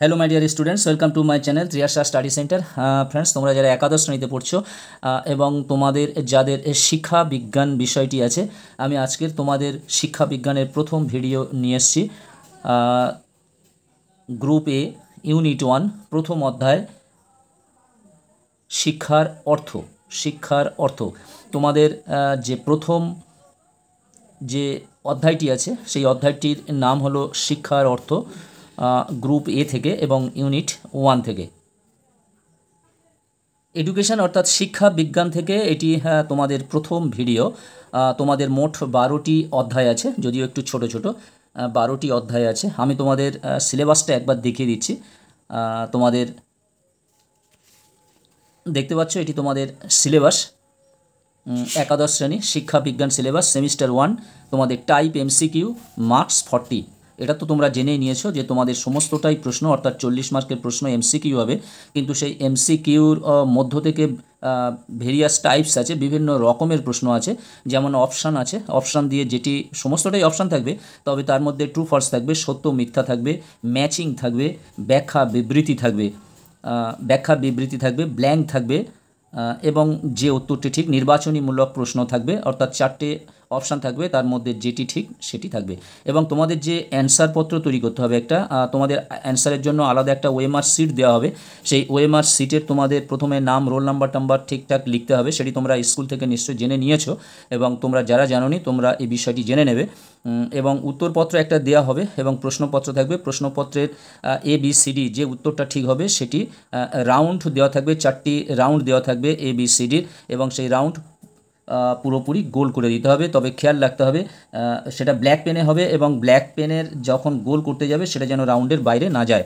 Hello my dear students, welcome to my channel Triyasha study centre. Friends, তোমরা যারা একাদশ শ্রেণীতে পড়ছো এবং তোমাদের যাদের শিক্ষা বিজ্ঞান বিষয়টি আছে, আমি আজকের তোমাদের শিক্ষা বিজ্ঞানের প্রথম ভিডিও নিয়ে এসেছি। গ্রুপ এ ইউনিট 1 প্রথম অধ্যায় শিক্ষার অর্থ। শিক্ষার অর্থ তোমাদের যে প্রথম যে অধ্যায়টি আছে সেই অধ্যায়টির নাম হলো শিক্ষার অর্থ, গ্রুপ এ থেকে এবং ইউনিট 1 থেকে। এডুকেশন অর্থাৎ শিক্ষা বিজ্ঞান থেকে এটি তোমাদের প্রথম ভিডিও। তোমাদের মোট 12টি অধ্যায় আছে, যদিও একটু ছোট ছোট 12টি অধ্যায় আছে। আমি তোমাদের সিলেবাসটা একবার দেখিয়ে দিচ্ছি। তোমাদের দেখতে পাচ্ছ এটি তোমাদের সিলেবাস, একাদশ শ্রেণী শিক্ষা বিজ্ঞান সিলেবাস, সেমিস্টার 1। তোমাদের টাইপ এমসিকিউ, মার্কস 40। এটা তো তোমরা জেনেই নিয়েছো যে তোমাদের সমস্তটাই প্রশ্ন, অর্থাৎ 40 মার্কের প্রশ্ন এমসিকিউ হবে। কিন্তু সেই এমসিকিউর মধ্য থেকে ভেরিয়াস টাইপস আছে, বিভিন্ন রকমের প্রশ্ন আছে। যেমন অপশান আছে, অপশান দিয়ে যেটি সমস্তটাই অপশান থাকবে, তবে তার মধ্যে ট্রু ফলস থাকবে, সত্য মিথ্যা থাকবে, ম্যাচিং থাকবে, ব্যাখ্যা বিবৃতি থাকবে, ব্ল্যাঙ্ক থাকবে, এবং যে উত্তরটি ঠিক নির্বাচনীমূলক প্রশ্ন থাকবে, অর্থাৎ 4টে অপশান থাকবে, তার মধ্যে যেটি ঠিক সেটি থাকবে। এবং তোমাদের যে অ্যান্সার পত্র তৈরি করতে হবে একটা, তোমাদের অ্যান্সারের জন্য আলাদা একটা ওএমআর শিট দেওয়া হবে। সেই ওএমআর শিটের তোমাদের প্রথমে নাম, রোল নাম্বার টাম্বার ঠিকঠাক লিখতে হবে। সেটি তোমরা স্কুল থেকে নিশ্চয়ই জেনে নিয়েছো, এবং তোমরা যারা জানোনি তোমরা এই বিষয়টি জেনে নেবে। এবং উত্তরপত্র একটা দেওয়া হবে এবং প্রশ্নপত্র থাকবে। প্রশ্নপত্রের ABCD যে উত্তরটা ঠিক হবে সেটি রাউন্ড দেওয়া থাকবে, 4টি রাউন্ড দেওয়া থাকবে ABCDর, এবং সেই রাউন্ড পুরোপুরি গোল করে দিতে হবে। তবে খেয়াল রাখতে হবে সেটা ব্ল্যাক পেনে হবে, এবং ব্ল্যাক পেনের যখন গোল করতে যাবে সেটা যেন রাউন্ডের বাইরে না যায়।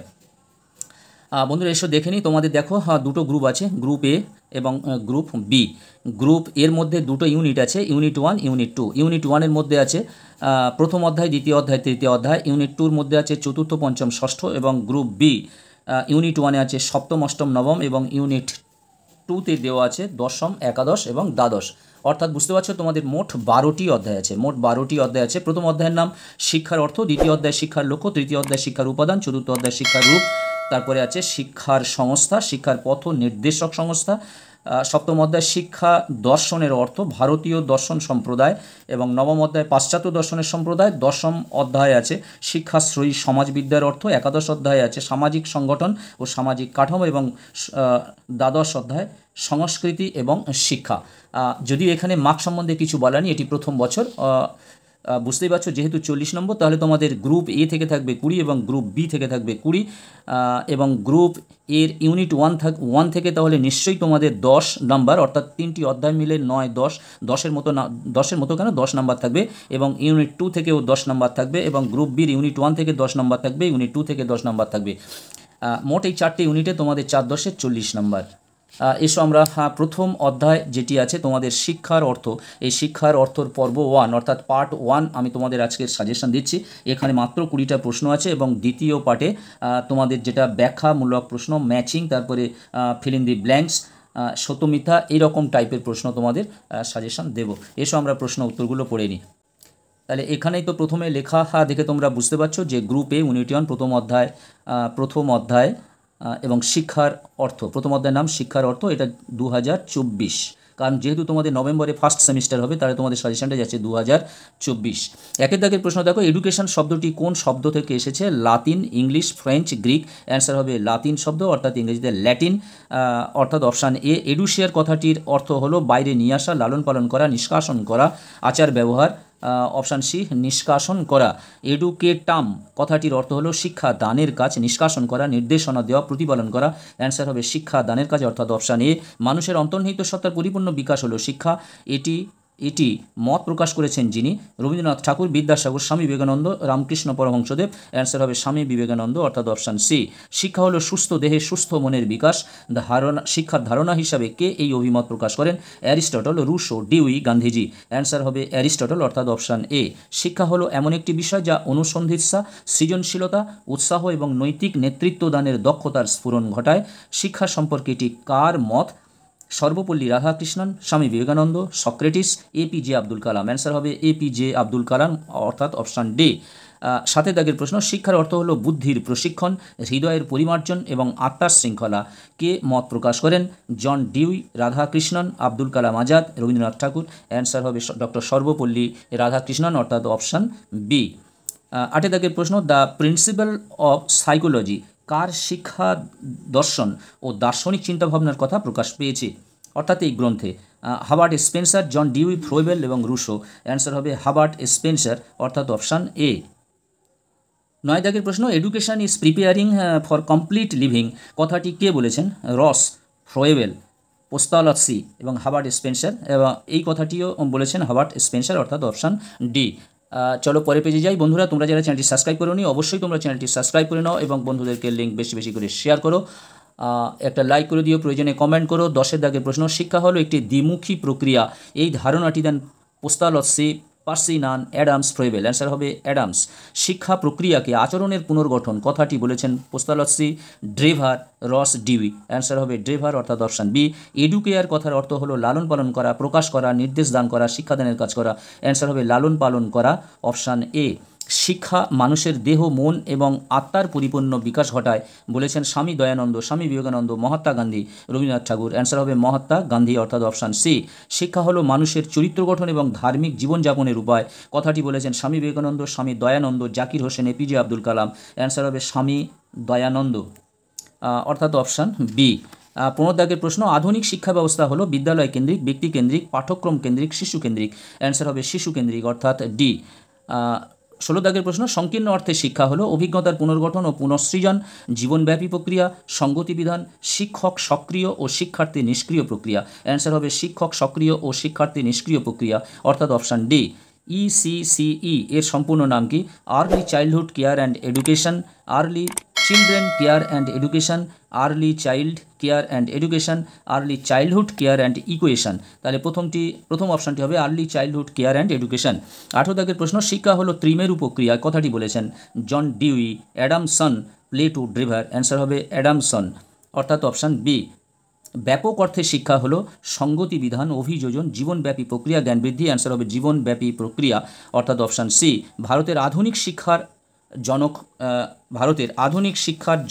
বন্ধুরা এসো দেখে নিই। তোমাদের দেখো দুটো গ্রুপ আছে, গ্রুপ এ এবং গ্রুপ বি। গ্রুপ এর মধ্যে দুটো ইউনিট আছে, ইউনিট 1, ইউনিট 2। ইউনিট 1-এর মধ্যে আছে প্রথম অধ্যায়, দ্বিতীয় অধ্যায়, তৃতীয় অধ্যায়। ইউনিট 2-র মধ্যে আছে চতুর্থ, পঞ্চম, ষষ্ঠ। এবং গ্রুপ বি ইউনিট 1-এ আছে সপ্তম, অষ্টম, নবম, এবং ইউনিট 2-তে দেওয়া আছে দশম, একাদশ এবং দ্বাদশ। অর্থাৎ বুঝতে পারছো তোমাদের মোট 12টি অধ্যায় আছে, মোট 12টি অধ্যায় আছে। প্রথম অধ্যায়ের নাম শিক্ষার অর্থ, দ্বিতীয় অধ্যায় শিক্ষার লক্ষ্য, তৃতীয় অধ্যায় শিক্ষার উপাদান, চতুর্থ অধ্যায় শিক্ষার রূপ, তারপরে আছে শিক্ষার সংস্থা, শিক্ষার পথ নির্দেশক সংস্থা। সপ্তম অধ্যায় শিক্ষা দর্শনের অর্থ, ভারতীয় দর্শন সম্প্রদায়, এবং নবম অধ্যায় পাশ্চাত্য দর্শনের সম্প্রদায়। দশম অধ্যায় আছে শিক্ষাশ্রয়ী সমাজবিদ্যার অর্থ। একাদশ অধ্যায় আছে সামাজিক সংগঠন ও সামাজিক কাঠামো, এবং দ্বাদশ অধ্যায় সংস্কৃতি এবং শিক্ষা। যদিও এখানে মার্ক সম্বন্ধে কিছু বলা নেই, এটি প্রথম বছর। বুঝতেই পারছো যেহেতু 40 নম্বর, তাহলে তোমাদের গ্রুপ এ থেকে থাকবে 20 এবং গ্রুপ বি থেকে থাকবে 20, এবং গ্রুপ এর ইউনিট 1 থেকে তাহলে নিশ্চয়ই তোমাদের 10 নাম্বার, অর্থাৎ 3টি অধ্যায় মিলে 9, 10, 10-এর মতো না, 10-এর মতো কেন 10 নাম্বার থাকবে। এবং ইউনিট 2 থেকেও 10 নাম্বার থাকবে, এবং গ্রুপ বির ইউনিট 1 থেকে 10 নাম্বার থাকবে, ইউনিট 2 থেকে 10 নাম্বার থাকবে। মোট এই 4টে ইউনিটে তোমাদের 4×10 40 নাম্বার। এসো আমরা প্রথম অধ্যায় যেটি আছে তোমাদের শিক্ষার অর্থ, এই শিক্ষার অর্থর পর্ব 1 অর্থাৎ পার্ট 1 আমি তোমাদের আজকে সাজেশন দিচ্ছি। এখানে মাত্র 20টা প্রশ্ন আছে, এবং দ্বিতীয় পার্টে তোমাদের যেটা ব্যাখ্যামূলক প্রশ্ন, ম্যাচিং, তারপরে ফিল ইন দি ব্ল্যাঙ্কস, সত্য মিথ্যা, এইরকম টাইপের প্রশ্ন তোমাদের সাজেশন দেব। এসো আমরা প্রশ্ন উত্তরগুলো পড়ে নিই। তাহলে এখানেই তো প্রথমে লেখা দেখে তোমরা বুঝতে পারছো যে গ্রুপ এ ইউনিট 1 প্রথম অধ্যায় এবং শিক্ষার অর্থ। প্রথম অধ্যায়ের নাম শিক্ষার অর্থ। এটা 2024, কারণ যেহেতু তোমাদের নভেম্বরে ফার্স্ট সেমিস্টার হবে, তাহলে তোমাদের সাজেশনটা যাচ্ছে 2024। একের দাগের প্রশ্ন দেখো, এডুকেশন শব্দটি কোন শব্দ থেকে এসেছে? Latin, English, French, Greek. Answer হবে লাতিন শব্দ, অর্থাৎ ইংরেজিতে ল্যাটিন, অর্থাৎ অপশান এ। এডুশিয়ার কথাটির অর্থ হলো বাইরে নিয়ে আসা, লালন পালন করা, নিষ্কাশন করা, আচার ব্যবহার। অপশান সি নিষ্কাশন করা। এডুকেটাম কথাটির অর্থ হলো শিক্ষা দানের কাজ, নিষ্কাশন করা, নির্দেশনা দেওয়া, প্রতিপালন করা। অ্যান্সার হবে শিক্ষা দানের কাজ, অর্থাৎ অপশান এ। মানুষের অন্তর্নিহিত সত্তার পরিপূর্ণ বিকাশ হলো শিক্ষা। এটি মত প্রকাশ করেছেন যিনি? রবীন্দ্রনাথ ঠাকুর, বিদ্যাসাগর, স্বামী বিবেকানন্দ, রামকৃষ্ণ পরমহংসদেব। অ্যান্সার হবে স্বামী বিবেকানন্দ, অর্থাৎ অপশান সি। শিক্ষা হলো সুস্থ দেহে সুস্থ মনের বিকাশ। শিক্ষার ধারণা হিসাবে কে এই অভিমত প্রকাশ করেন? Aristotle, Rousseau, Dewey, Gandhiji. Answer হবে অ্যারিস্টটল, অর্থাৎ অপশান এ। শিক্ষা হলো এমন একটি বিষয় যা অনুসন্ধিৎসা, সৃজনশীলতা, উৎসাহ এবং নৈতিক নেতৃত্ব দানের দক্ষতার স্ফুরণ ঘটায়। শিক্ষা সম্পর্কে এটি কার মত? Sarvepalli Radhakrishnan, Swami Vivekananda, Socrates, APJ Abdul Kalam. Answer হবে APJ আব্দুল কালাম, অর্থাৎ অপশান ডি। সাথে দাগের প্রশ্ন, শিক্ষার অর্থ হলো বুদ্ধির প্রশিক্ষণ, হৃদয়ের পরিমার্জন এবং আত্মার শৃঙ্খলা। কে মত প্রকাশ করেন? জন ডিউই, রাধাকৃষ্ণন, আব্দুল কালাম আজাদ, রবীন্দ্রনাথ ঠাকুর। অ্যান্সার হবে ডক্টর সর্বপল্লী রাধাকৃষ্ণন, অর্থাৎ অপশান বি। 8 দাগের প্রশ্ন, দ্য প্রিন্সিপাল অফ সাইকোলজি কার শিক্ষা দর্শন ও দার্শনিক চিন্তাভাবনার কথা প্রকাশ পেয়েছে অর্থাৎ এই গ্রন্থে? Herbert Spencer, John Dewey, Froebel এবং রুশো। অ্যান্সার হবে হাবার্ট স্পেন্সার, অর্থাৎ অপশান এ। 9 দাগের প্রশ্ন, education is preparing for complete living কথাটি কে বলেছেন? রস, ফ্রোয়েবেল, পোস্তালসি এবং হাবার্ট স্পেন্সার, এবং এই কথাটিও বলেছেন হাবার্ট স্পেন্সার, অর্থাৎ অপশান ডি। চলো পরে পেজে যাই। বন্ধুরা, তোমরা যারা চ্যানেলটি সাবস্ক্রাইব করো নি, অবশ্যই তোমরা চ্যানেলটি সাবস্ক্রাইব করে নাও এবং বন্ধুদেরকে লিঙ্ক বেশি বেশি করে শেয়ার করো, একটা লাইক করে দিও, প্রয়োজনে কমেন্ট করো। 10 দাগের প্রশ্ন, শিক্ষা হলো একটি দ্বিমুখী প্রক্রিয়া এই ধারণাটি দেন পোস্তালসি, পার্সিনান, অ্যাডামস, ফ্রোয়েবেল। অ্যান্সার হবে অ্যাডামস। শিক্ষা প্রক্রিয়াকে আচরণের পুনর্গঠন কথাটি বলেছেন পোস্তালসি, ড্রেভার, রস, ডিউই। অ্যান্সার হবে ড্রেভার, অর্থাৎ অপশান বি। এডুকেয়ার কথার অর্থ হলো লালন পালন করা, প্রকাশ করা, নির্দেশ দান করা, শিক্ষাদানের কাজ করা। অ্যান্সার হবে লালন পালন করা, অপশান এ। শিক্ষা মানুষের দেহ, মন এবং আত্মার পরিপূর্ণ বিকাশ ঘটায় বলেছেন স্বামী দয়ানন্দ, স্বামী বিবেকানন্দ, মহাত্মা গান্ধী, রবীন্দ্রনাথ ঠাকুর। অ্যান্সার হবে মহাত্মা গান্ধী, অর্থাৎ অপশান সি। শিক্ষা হলো মানুষের চরিত্র গঠন এবং ধার্মিক জীবনযাপনের উপায় কথাটি বলেছেন স্বামী বিবেকানন্দ, স্বামী দয়ানন্দ, জাকির হোসেন, এপিজে আব্দুল কালাম। অ্যান্সার হবে স্বামী দয়ানন্দ, অর্থাৎ অপশান বি। 15 দাগের প্রশ্ন, আধুনিক শিক্ষা ব্যবস্থা হলো বিদ্যালয় কেন্দ্রিক, ব্যক্তি কেন্দ্রিক, পাঠ্যক্রম কেন্দ্রিক, শিশু কেন্দ্রিক। অ্যান্সার হবে শিশু কেন্দ্রিক, অর্থাৎ ডি। 16 দাগের প্রশ্ন, সংকীর্ণ অর্থে শিক্ষা হলো অভিজ্ঞতার পুনর্গঠন ও পুনঃসৃজন, জীবনব্যাপী প্রক্রিয়া, সঙ্গতি বিধান, শিক্ষক সক্রিয় ও শিক্ষার্থী নিষ্ক্রিয় প্রক্রিয়া। অ্যান্সার হবে শিক্ষক সক্রিয় ও শিক্ষার্থী নিষ্ক্রিয় প্রক্রিয়া, অর্থাৎ অপশান ডি। ECCE এর সম্পূর্ণ নাম কি? Early childhood care and education, early children care and education, early child care and education, early childhood care and equation. তাহলে প্রথম অপশানটি হবে early childhood care and education. 18 দাগের প্রশ্ন, শিক্ষা হলো ত্রিমেরু প্রক্রিয়া কথাটি বলেছেন John Dewey, Adamson, Plato, Drever. Answer হবে অ্যাডামসন, অর্থাৎ অপশান বি। ব্যাপক অর্থে শিক্ষা হলো সঙ্গতি বিধান, অভিযোজন, জীবনব্যাপী প্রক্রিয়া, জ্ঞান বৃদ্ধি। অ্যান্সার হবে জীবনব্যাপী প্রক্রিয়া, অর্থাৎ অপশান সি। ভারতের আধুনিক শিক্ষার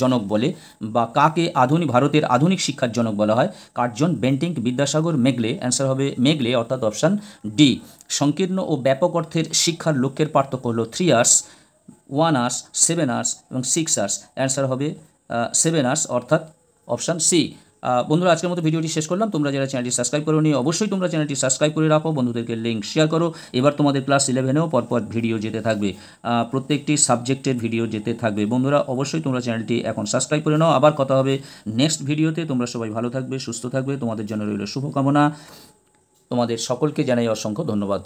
জনক বলে বা কাকে ভারতের আধুনিক শিক্ষার জনক বলা হয়? Curzon, Bentinck, Vidyasagar, Macaulay. Answer হবে মেগলে, অর্থাৎ অপশান ডি। সংকীর্ণ ও ব্যাপক অর্থের শিক্ষার লক্ষ্যের পার্থক্য হলো 3 ইয়ার্স, 1 আওয়ার্স, 7 আওয়ার্স এবং 6 আওয়ার্স। অ্যান্সার হবে 7 আওয়ার্স, অর্থাৎ অপশান সি। বন্ধুরা, আজকের মতো ভিডিওটি শেষ করলাম। তোমরা যারা চ্যানেলটি সাবস্ক্রাইব করো নি, অবশ্যই তোমরা চ্যানেলটি সাবস্ক্রাইব করে রাখো, বন্ধুদেরকে লিঙ্ক শেয়ার করো। এবার তোমাদের ক্লাস 11এও পরপর ভিডিও যেতে থাকবে, প্রত্যেকটি সাবজেক্টের ভিডিও যেতে থাকবে। বন্ধুরা, অবশ্যই তোমরা চ্যানেলটি এখন সাবস্ক্রাইব করে নাও। আবার কথা হবে নেক্সট ভিডিওতে। তোমরা সবাই ভালো থাকবে, সুস্থ থাকবে, তোমাদের জন্য রইল শুভকামনা। তোমাদের সকলকে জানাই অসংখ্য ধন্যবাদ।